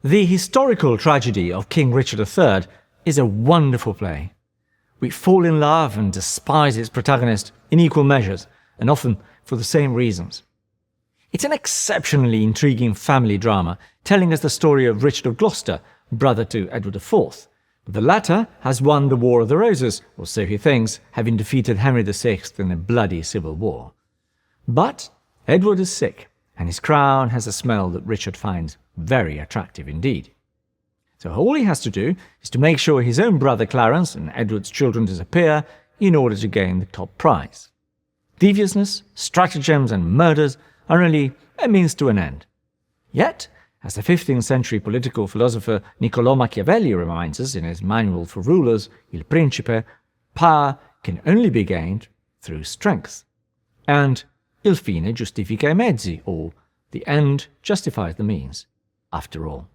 The historical tragedy of King Richard III is a wonderful play. We fall in love and despise its protagonist in equal measures, and often for the same reasons. It's an exceptionally intriguing family drama, telling us the story of Richard of Gloucester, brother to Edward IV. The latter has won the War of the Roses, or so he thinks, having defeated Henry VI in a bloody civil war. But Edward is sick, and his crown has a smell that Richard finds very attractive indeed. So all he has to do is to make sure his own brother Clarence and Edward's children disappear in order to gain the top prize. Deviousness, stratagems and murders are only a means to an end. Yet, as the 15th century political philosopher Niccolò Machiavelli reminds us in his Manual for Rulers, Il Principe, power can only be gained through strength. And il fine giustifica i mezzi, or the end justifies the means, after all.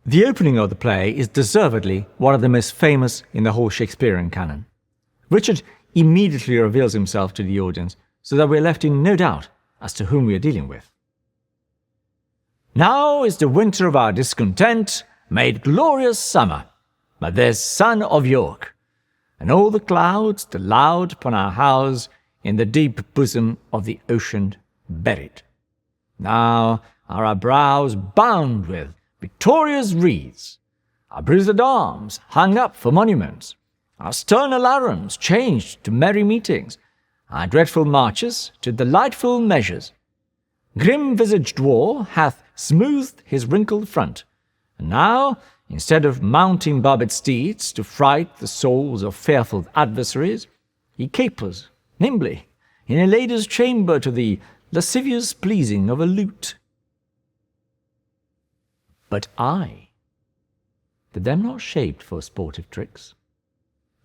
The opening of the play is deservedly one of the most famous in the whole Shakespearean canon. Richard immediately reveals himself to the audience so that we are left in no doubt as to whom we are dealing with. Now is the winter of our discontent made glorious summer, but there's son of York, and all the clouds that loud upon our house in the deep bosom of the ocean buried. Now are our brows bound with victorious wreaths, our bruised arms hung up for monuments, our stern alarums changed to merry meetings, our dreadful marches to delightful measures. Grim-visaged war hath smoothed his wrinkled front, and now, instead of mounting barbed steeds to fright the souls of fearful adversaries, he capers nimbly in a lady's chamber to the lascivious pleasing of a lute. But I, that am not shaped for sportive tricks,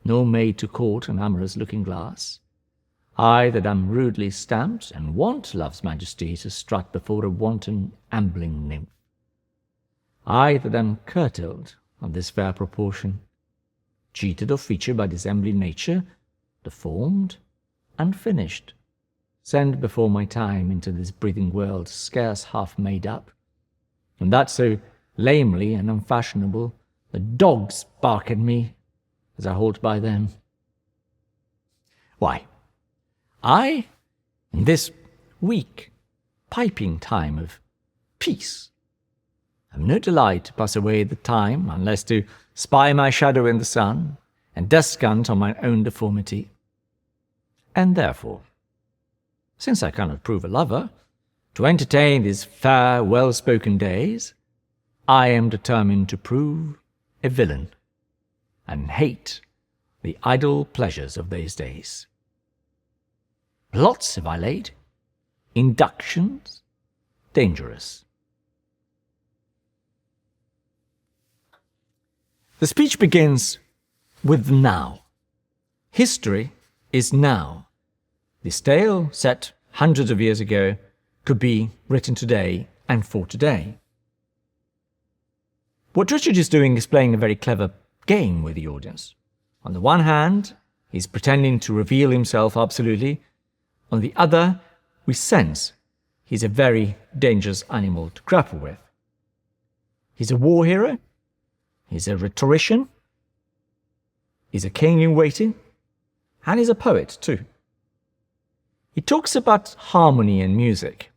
nor made to court an amorous looking-glass, I that am rudely stamped, and want love's majesty to strut before a wanton ambling nymph, I that am curtailed of this fair proportion, cheated of feature by dissembling nature, deformed, unfinished, sent before my time into this breathing world scarce half made up, and that so lamely and unfashionable that dogs bark at me as I halt by them. Why, I, in this weak, piping time of peace, have no delight to pass away the time unless to spy my shadow in the sun and descant on my own deformity. And therefore, since I cannot prove a lover, to entertain these fair, well-spoken days, I am determined to prove a villain, and hate the idle pleasures of these days. Plots have I laid, inductions dangerous. The speech begins with now. History is now. This tale, set hundreds of years ago, could be written today and for today. What Richard is doing is playing a very clever game with the audience. On the one hand, he's pretending to reveal himself absolutely. On the other, we sense he's a very dangerous animal to grapple with. He's a war hero, he's a rhetorician, he's a king in waiting, and he's a poet too. He talks about harmony and music,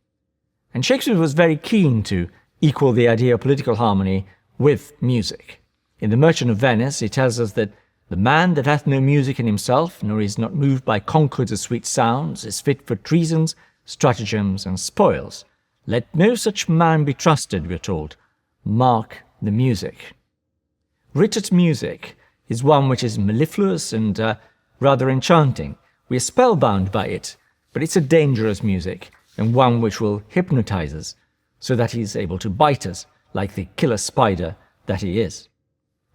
and Shakespeare was very keen to equal the idea of political harmony with music. In The Merchant of Venice, he tells us that the man that hath no music in himself, nor is not moved by concords of sweet sounds, is fit for treasons, stratagems, and spoils. Let no such man be trusted, we are told. Mark the music. Richard's music is one which is mellifluous and rather enchanting. We are spellbound by it, but it's a dangerous music, and one which will hypnotize us, so that he is able to bite us like the killer spider that he is.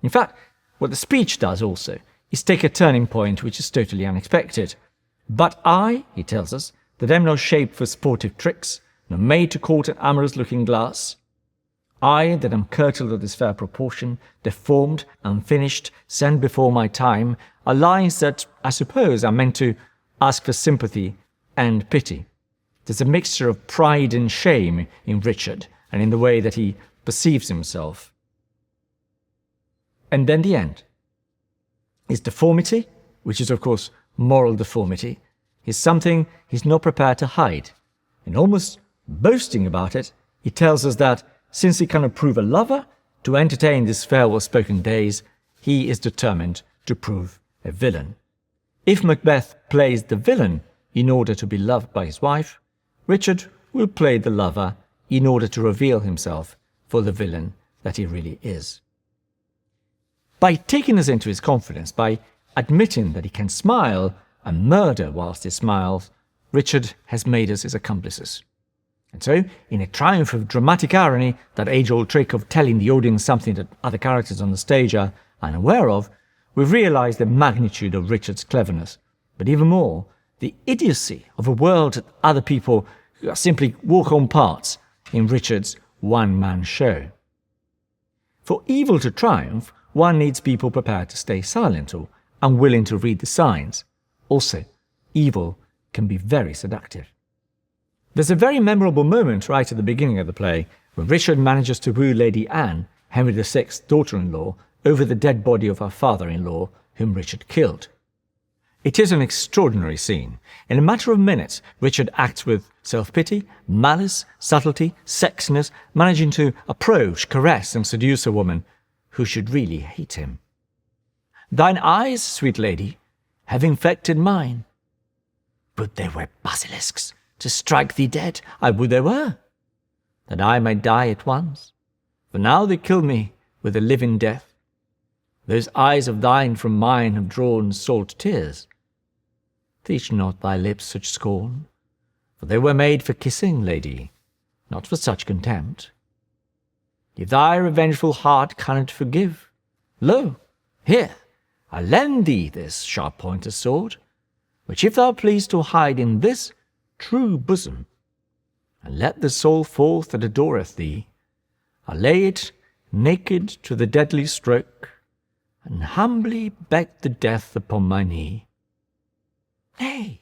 In fact, what the speech does also is take a turning point which is totally unexpected. But I, he tells us, that am not shaped for sportive tricks, nor made to court an amorous looking glass, I that am curtailed of this fair proportion, deformed, unfinished, sent before my time, are lines that, I suppose, are meant to ask for sympathy and pity. There's a mixture of pride and shame in Richard and in the way that he perceives himself. And then the end. His deformity, which is of course moral deformity, is something he's not prepared to hide. And almost boasting about it, he tells us that since he cannot prove a lover to entertain these farewell-spoken days, he is determined to prove a villain. If Macbeth plays the villain in order to be loved by his wife, Richard will play the lover in order to reveal himself for the villain that he really is. By taking us into his confidence, by admitting that he can smile and murder whilst he smiles, Richard has made us his accomplices. And so, in a triumph of dramatic irony, that age-old trick of telling the audience something that other characters on the stage are unaware of, we realise the magnitude of Richard's cleverness, but even more, the idiocy of a world that other people simply walk-on parts in Richard's one-man show. For evil to triumph, one needs people prepared to stay silent or unwilling to read the signs. Also, evil can be very seductive. There's a very memorable moment right at the beginning of the play when Richard manages to woo Lady Anne, Henry VI's daughter-in-law, over the dead body of her father-in-law, whom Richard killed. It is an extraordinary scene. In a matter of minutes, Richard acts with self-pity, malice, subtlety, sexiness, managing to approach, caress and seduce a woman who should really hate him. "Thine eyes, sweet lady, have infected mine. Would they were basilisks, to strike thee dead, I would they were, that I might die at once. For now they kill me with a living death. Those eyes of thine from mine have drawn salt tears. Teach not thy lips such scorn, for they were made for kissing, lady, not for such contempt. If thy revengeful heart cannot forgive, lo, here, I lend thee this sharp-pointed sword, which if thou please to hide in this true bosom, and let the soul forth that adoreth thee, I lay it naked to the deadly stroke, and humbly beg the death upon my knee. Nay,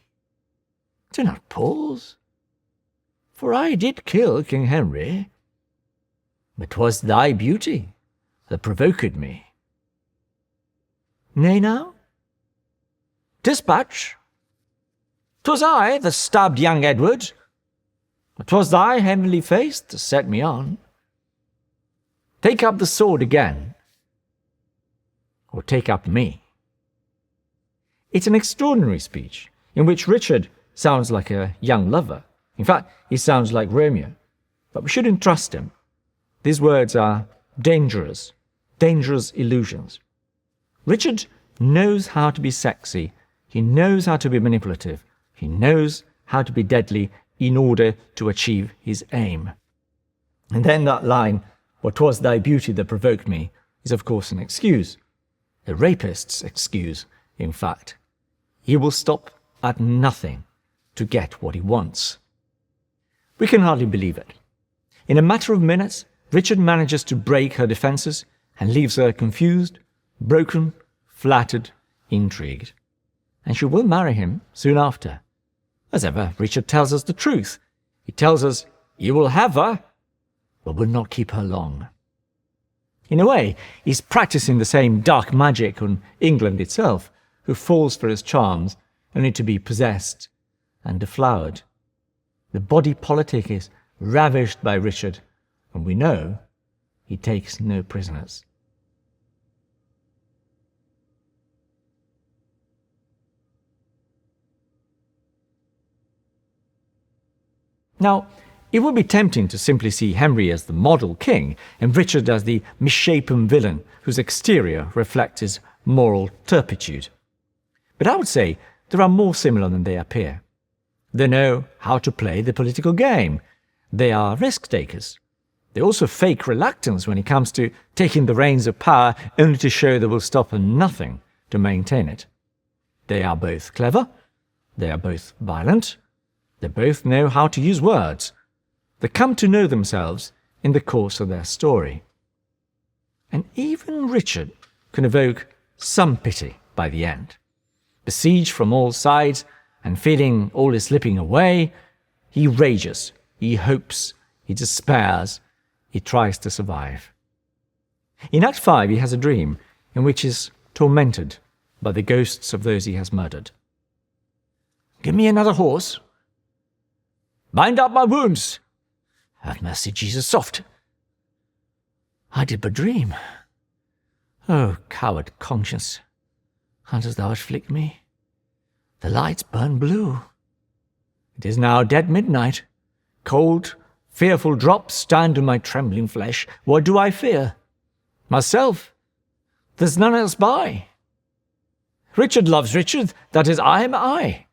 do not pause, for I did kill King Henry, but 'twas thy beauty that provoked me. Nay now, dispatch. 'Twas I that stabbed young Edward, but 'twas thy heavenly face that set me on. Take up the sword again, or take up me." It's an extraordinary speech, in which Richard sounds like a young lover. In fact, he sounds like Romeo. But we shouldn't trust him. These words are dangerous illusions. Richard knows how to be sexy, he knows how to be manipulative, he knows how to be deadly in order to achieve his aim. And then that line, "What 'twas thy beauty that provoked me," is of course an excuse. A rapist's excuse, in fact. He will stop at nothing to get what he wants. We can hardly believe it. In a matter of minutes, Richard manages to break her defences and leaves her confused, broken, flattered, intrigued. And she will marry him soon after. As ever, Richard tells us the truth. He tells us he will have her, but will not keep her long. In a way, he's practicing the same dark magic on England itself, who falls for his charms only to be possessed and deflowered. The body politic is ravished by Richard, and we know he takes no prisoners. Now, it would be tempting to simply see Henry as the model king and Richard as the misshapen villain whose exterior reflects his moral turpitude. But I would say they are more similar than they appear. They know how to play the political game. They are risk-takers. They also fake reluctance when it comes to taking the reins of power only to show they will stop at nothing to maintain it. They are both clever. They are both violent. They both know how to use words. They come to know themselves in the course of their story. And even Richard can evoke some pity by the end. Besieged from all sides and feeling all is slipping away, he rages, he hopes, he despairs, he tries to survive. In Act 5 he has a dream in which he is tormented by the ghosts of those he has murdered. "Give me another horse. Bind up my wounds. Have mercy, Jesus, soft. I did but dream. O coward conscience, how dost thou afflict me? The lights burn blue. It is now dead midnight. Cold, fearful drops stand on my trembling flesh. What do I fear? Myself. There's none else by. Richard loves Richard, that is, I am I.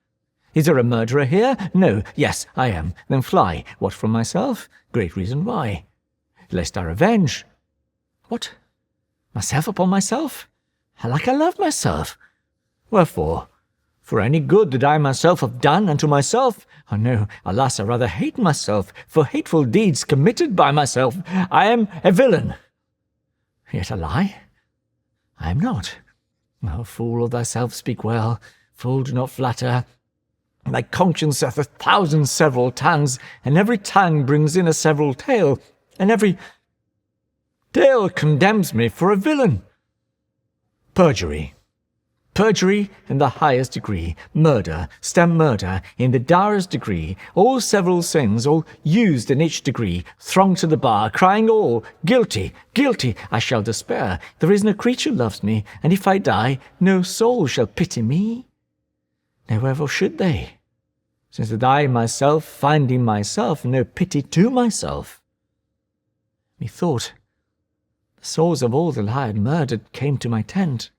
Is there a murderer here? No. Yes, I am. Then fly. What from myself? Great reason why. Lest I revenge. What? Myself upon myself? Like I love myself. Wherefore? For any good that I myself have done unto myself? Oh no, alas, I rather hate myself, for hateful deeds committed by myself. I am a villain. Yet a lie? I am not. Oh, fool of thyself, speak well. Fool, do not flatter. My conscience hath 1,000 several tongues, and every tongue brings in a several tale, and every tale condemns me for a villain. Perjury. Perjury in the highest degree, murder, stem murder in the direst degree, all several sins, all used in each degree, throng to the bar, crying all, guilty, guilty, I shall despair. There is no creature loves me, and if I die, no soul shall pity me. Now wherefore should they? Since that I myself find in myself no pity to myself. Methought, the souls of all that I had murdered came to my tent,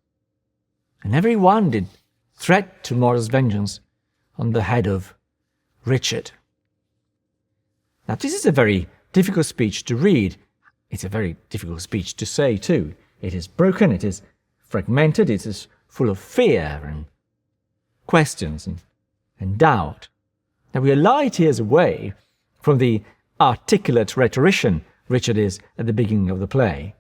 and every one did threat tomorrow's vengeance on the head of Richard. Now this is a very difficult speech to read. It's a very difficult speech to say too. It is broken, it is fragmented, it is full of fear and questions and doubt. Now we are light years away from the articulate rhetorician Richard is at the beginning of the play.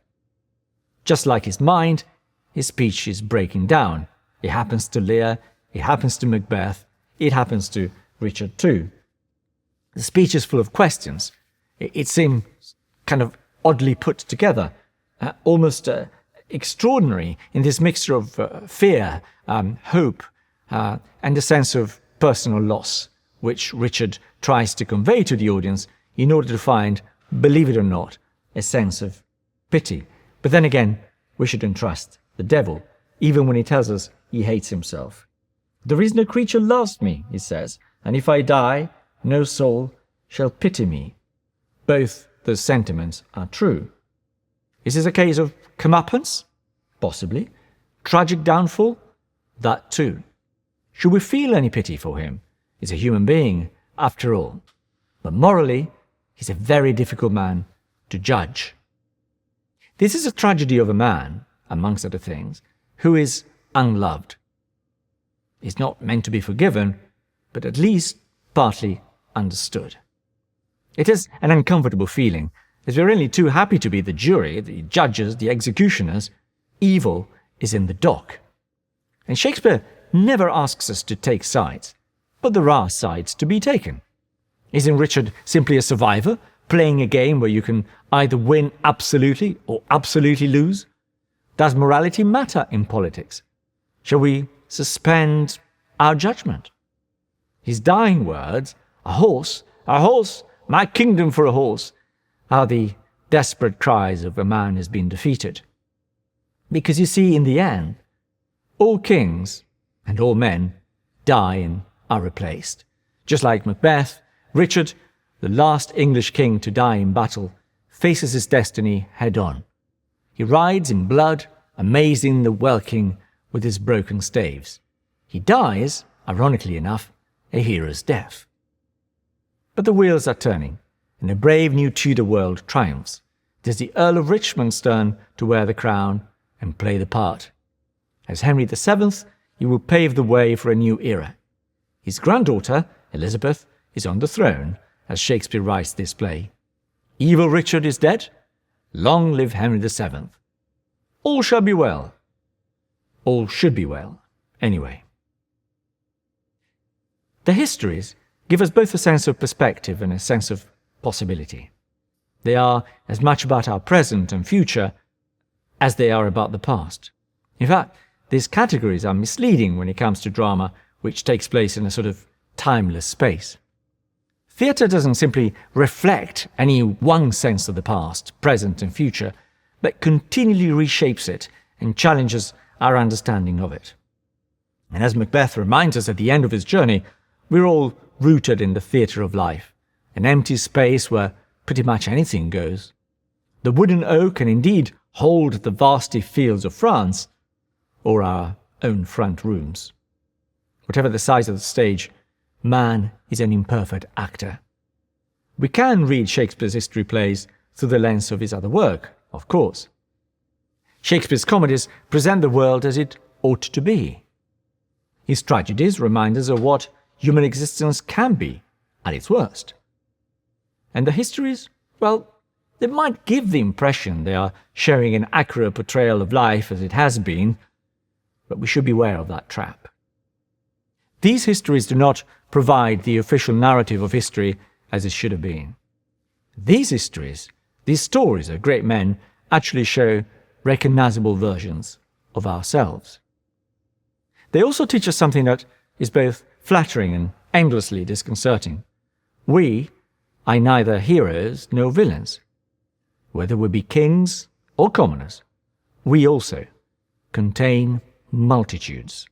Just like his mind, his speech is breaking down. It happens to Lear, it happens to Macbeth, it happens to Richard too. The speech is full of questions. It seems kind of oddly put together, almost extraordinary in this mixture of fear, hope, and a sense of personal loss, which Richard tries to convey to the audience in order to find, believe it or not, a sense of pity. But then again, we shouldn't trust the devil, even when he tells us he hates himself. There is no creature loves me, he says, and if I die, no soul shall pity me. Both those sentiments are true. Is this a case of comeuppance? Possibly. Tragic downfall? That too. Should we feel any pity for him? He's a human being, after all. But morally, he's a very difficult man to judge. This is a tragedy of a man, amongst other things, who is unloved. He's not meant to be forgiven, but at least partly understood. It is an uncomfortable feeling, as we're only too happy to be the jury, the judges, the executioners. Evil is in the dock. And Shakespeare never asks us to take sides, but there are sides to be taken. Isn't Richard simply a survivor, playing a game where you can either win absolutely or absolutely lose? Does morality matter in politics? Shall we suspend our judgment? His dying words, a horse, my kingdom for a horse, are the desperate cries of a man who has been defeated. Because you see, in the end, all kings and all men die and are replaced. Just like Macbeth, Richard, the last English king to die in battle, faces his destiny head-on. He rides in blood, amazing the Welkin with his broken staves. He dies, ironically enough, a hero's death. But the wheels are turning, and a brave new Tudor world triumphs. It is the Earl of Richmond's turn to wear the crown and play the part. As Henry VII, he will pave the way for a new era. His granddaughter, Elizabeth, is on the throne as Shakespeare writes this play. Evil Richard is dead. Long live Henry VII. All shall be well. All should be well, anyway. The histories give us both a sense of perspective and a sense of possibility. They are as much about our present and future as they are about the past. In fact, these categories are misleading when it comes to drama which takes place in a sort of timeless space. Theatre doesn't simply reflect any one sense of the past, present and future, but continually reshapes it and challenges our understanding of it. And as Macbeth reminds us at the end of his journey, we're all rooted in the theatre of life, an empty space where pretty much anything goes. The wooden oak can indeed hold the vasty fields of France, or our own front rooms. Whatever the size of the stage, man is an imperfect actor. We can read Shakespeare's history plays through the lens of his other work, of course. Shakespeare's comedies present the world as it ought to be. His tragedies remind us of what human existence can be at its worst. And the histories, well, they might give the impression they are sharing an accurate portrayal of life as it has been, but we should beware of that trap. These histories do not provide the official narrative of history as it should have been. These histories, these stories of great men, actually show recognizable versions of ourselves. They also teach us something that is both flattering and endlessly disconcerting. We are neither heroes nor villains. Whether we be kings or commoners, we also contain multitudes.